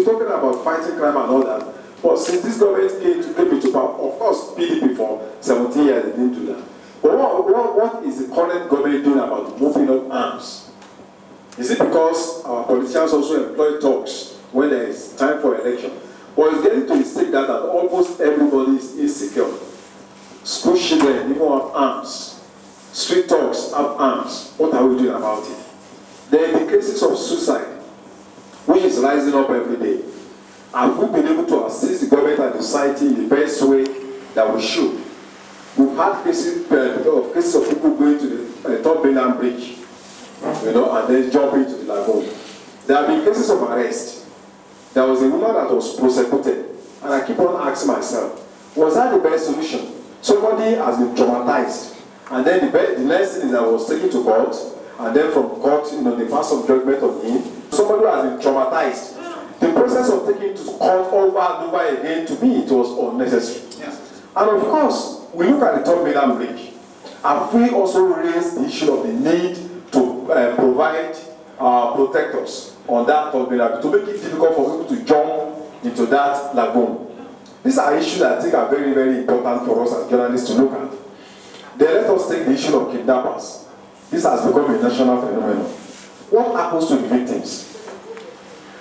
talking about fighting crime and all that. But since this government came into power, of course, PDP for 17 years, they didn't do that. But what is the current government doing about moving up arms? Is it because our politicians also employ talks when there is time for election? Or is getting to the state that almost everybody is insecure? School children even have arms. Street talks have arms. What are we doing about it? There are the cases of suicide, which is rising up every day. Have we been able to assist the government and the society in the best way that we should? We've had cases of people going to the top mainland bridge, and then jumping into the lagoon. There have been cases of arrest. There was a woman that was prosecuted, and I keep on asking myself, was that the best solution? Somebody has been traumatized, and then the next thing is that I was taken to court, and then from court, they passed some judgment on him. Somebody who has been traumatized. The process of taking to court over and over again, to me, it was unnecessary. Yes. And of course, we look at the top mainland bridge. Have we also raised the issue of the need to provide protectors on that top mainland to make it difficult for people to jump into that lagoon? These are issues that I think are very, very important for us as journalists to look at. Then let us take the issue of kidnappers. This has become a national phenomenon. What happens to the victims?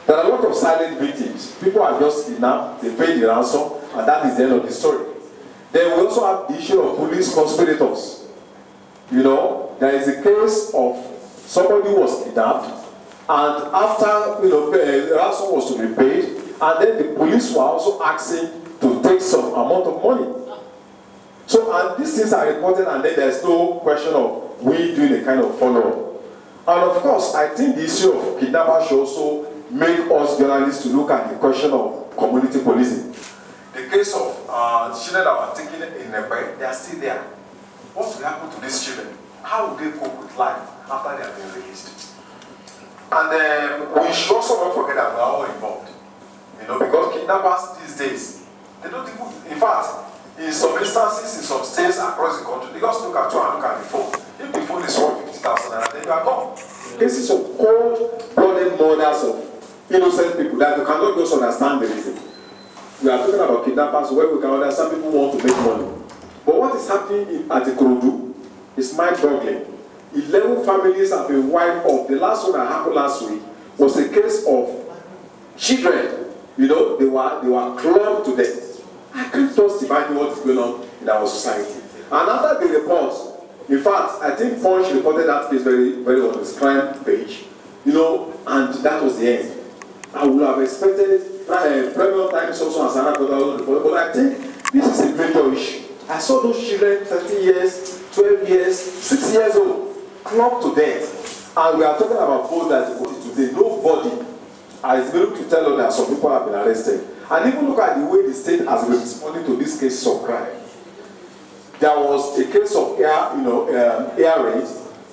There are a lot of silent victims. People are just kidnapped, they pay the ransom, and that is the end of the story. Then we also have the issue of police conspirators. There is a case of somebody who was kidnapped, and after the ransom was to be paid, and then the police were also asking to take some amount of money. So, and these things are reported, and then there's no question of we doing a kind of follow-up. And of course, I think the issue of kidnappers should also make us journalists to look at the question of community policing. The case of children that were taken in Nepal, they are still there. What will happen to these children? How will they cope with life after they have been released? And we should also not forget that we are all involved. Because kidnappers these days, they don't even, in fact, in some instances, in some states across the country, they just look at you and look at the phone. If the phone is worth 50,000 and then you are gone. Cases of cold-blooded murders of innocent people that you cannot just understand the reason. We are talking about kidnappers where we can understand people want to make money. But what is happening at the Ikorodu is mind-boggling. 11 families have been wiped off. The last one that happened last week was a case of children. They were clubbed to death. I can't just imagine what is going on in our society. And after the report, in fact, I think Punch reported that case very, very on his crime page, and that was the end. I would have expected Premier Times also as another report, but I think this is a major issue. I saw those children 30 years, 12 years, 6 years old, clubbed to death. And we are talking about both that today. Nobody is able to tell us that some people have been arrested. And even look at the way the state has been responding to these cases of crime. There was a case of air raid.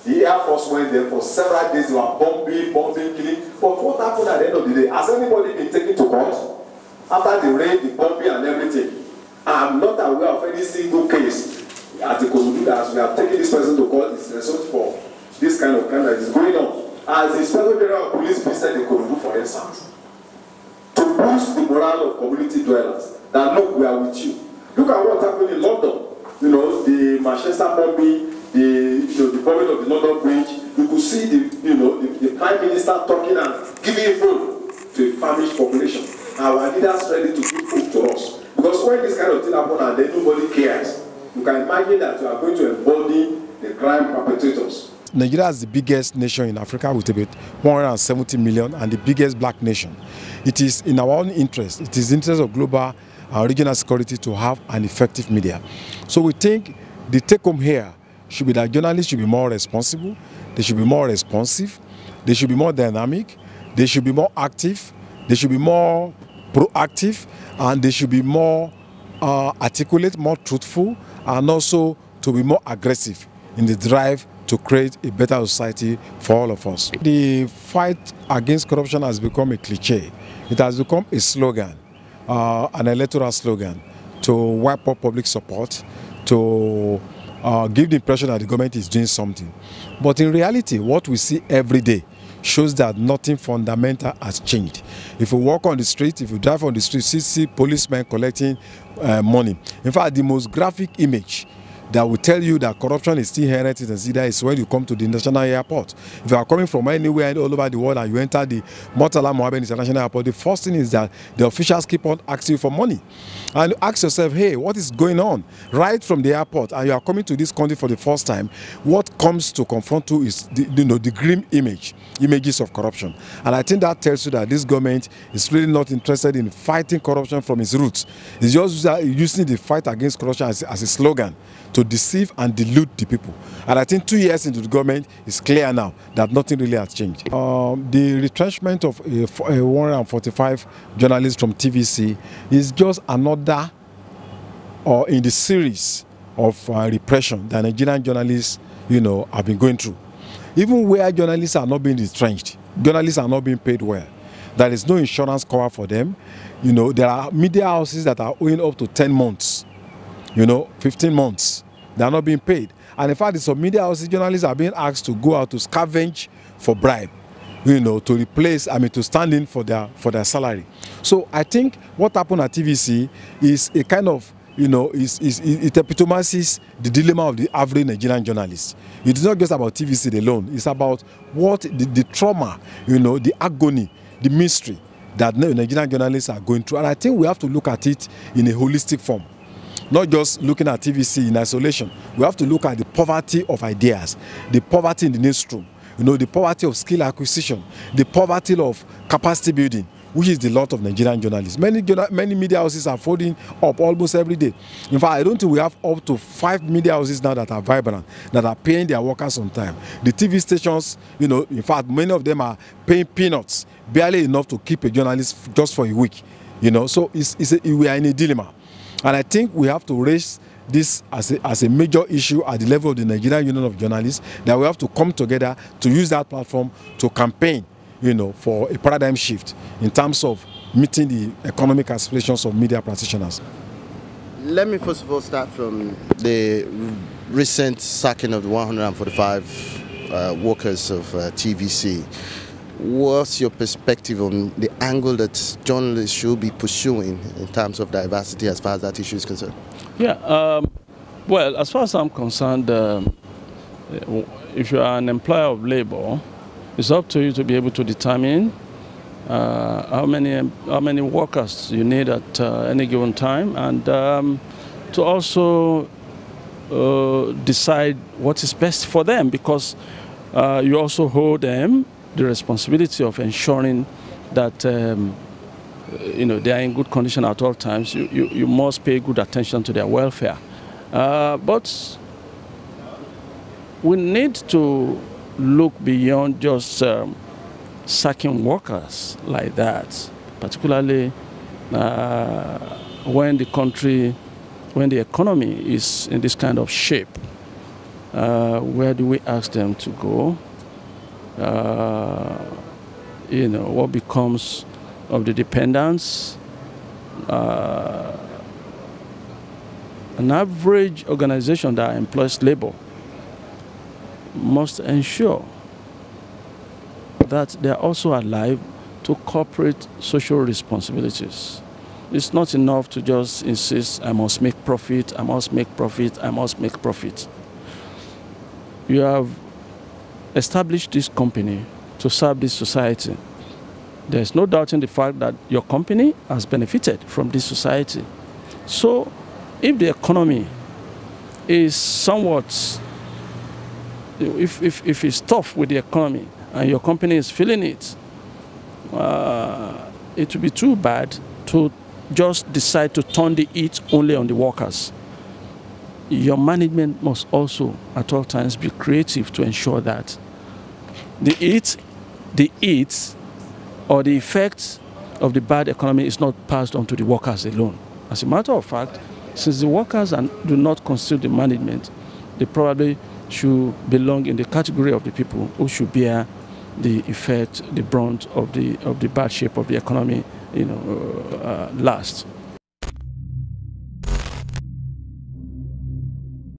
The Air Force went there for several days. They were bombing, killing. But what happened at the end of the day? Has anybody been taken to court after the raid, the bombing, and everything? I'm not aware of any single case at the Ikorodu that we have taken this person to court is result for this kind of crime that is going on. As the Inspector General of Police visited the Ikorodu, for instance, to boost the morale of community dwellers, that look, we are with you. Look at what happened in London. The Manchester bombing, the bombing of the London Bridge. You could see the Prime Minister talking and giving hope to a famished population. Our leaders ready to give hope to us. Because when this kind of thing happens and then nobody cares, you can imagine that you are going to embody the crime perpetrators. Nigeria is the biggest nation in Africa with about 170 million and the biggest black nation. It is in our own interest, it is the interest of global and regional security to have an effective media. So we think the take-home here should be that journalists should be more responsible, they should be more responsive, they should be more dynamic, they should be more active, they should be more proactive, and they should be more articulate, more truthful, and also to be more aggressive in the drive to create a better society for all of us. The fight against corruption has become a cliche. It has become a slogan, an electoral slogan, to wipe up public support, to give the impression that the government is doing something. But in reality, what we see every day shows that nothing fundamental has changed. If you walk on the street, if you drive on the street, see policemen collecting money. In fact, the most graphic image that will tell you that corruption is still inherent in Nigeria is when you come to the international airport. If you are coming from anywhere all over the world and you enter the Murtala Mohammed International Airport, the first thing is that the officials keep on asking you for money. And you ask yourself, hey, what is going on? Right from the airport, and you are coming to this country for the first time, what comes to confront you is the grim images of corruption. And I think that tells you that this government is really not interested in fighting corruption from its roots. It's just using the fight against corruption as a slogan to deceive and delude the people. And I think 2 years into the government, it's clear now that nothing really has changed. The retrenchment of 145 journalists from TVC is just another in the series of repression that Nigerian journalists, have been going through. Even where journalists are not being retrenched, journalists are not being paid well. There is no insurance cover for them. There are media houses that are owing up to 10 months. 15 months, they are not being paid. And in fact, some media houses, journalists are being asked to go out to scavenge for bribe, to replace, to stand in for their salary. So I think what happened at TVC is a kind of, it epitomizes the dilemma of the average Nigerian journalist. It is not just about TVC alone. It's about what the trauma, the agony, the mystery that Nigerian journalists are going through. And I think we have to look at it in a holistic form. Not just looking at TVC in isolation. We have to look at the poverty of ideas, the poverty in the newsroom, the poverty of skill acquisition, the poverty of capacity building, which is the lot of Nigerian journalists. Many media houses are folding up almost every day. In fact, I don't think we have up to 5 media houses now that are vibrant, that are paying their workers on time. The TV stations, in fact, many of them are paying peanuts, barely enough to keep a journalist just for a week. So we are in a dilemma. And I think we have to raise this as a major issue at the level of the Nigerian Union of Journalists, that we have to come together to use that platform to campaign, for a paradigm shift in terms of meeting the economic aspirations of media practitioners. Let me first of all start from the recent sacking of the 145 workers of TVC. What's your perspective on the angle that journalists should be pursuing in terms of diversity as far as that issue is concerned? Yeah, well, as far as I'm concerned, if you are an employer of labor, it's up to you to be able to determine how many workers you need at any given time, and to also decide what is best for them, because you also hold them the responsibility of ensuring that they are in good condition at all times. You must pay good attention to their welfare. But we need to look beyond just sacking workers like that, particularly when the economy is in this kind of shape. Where do we ask them to go? What becomes of the dependents? An average organization that employs labor must ensure that they are also alive to corporate social responsibilities. It's not enough to just insist, I must make profit, I must make profit, I must make profit. You have established this company to serve this society. There's no doubt in the fact that your company has benefited from this society. So if the economy is somewhat, if it's tough with the economy and your company is feeling it, it would be too bad to just decide to turn the heat only on the workers. Your management must also at all times be creative to ensure that the heat or the effect of the bad economy is not passed on to the workers alone. As a matter of fact, since the workers do not constitute the management, they probably should belong in the category of the people who should bear the effect, the brunt of the bad shape of the economy, last.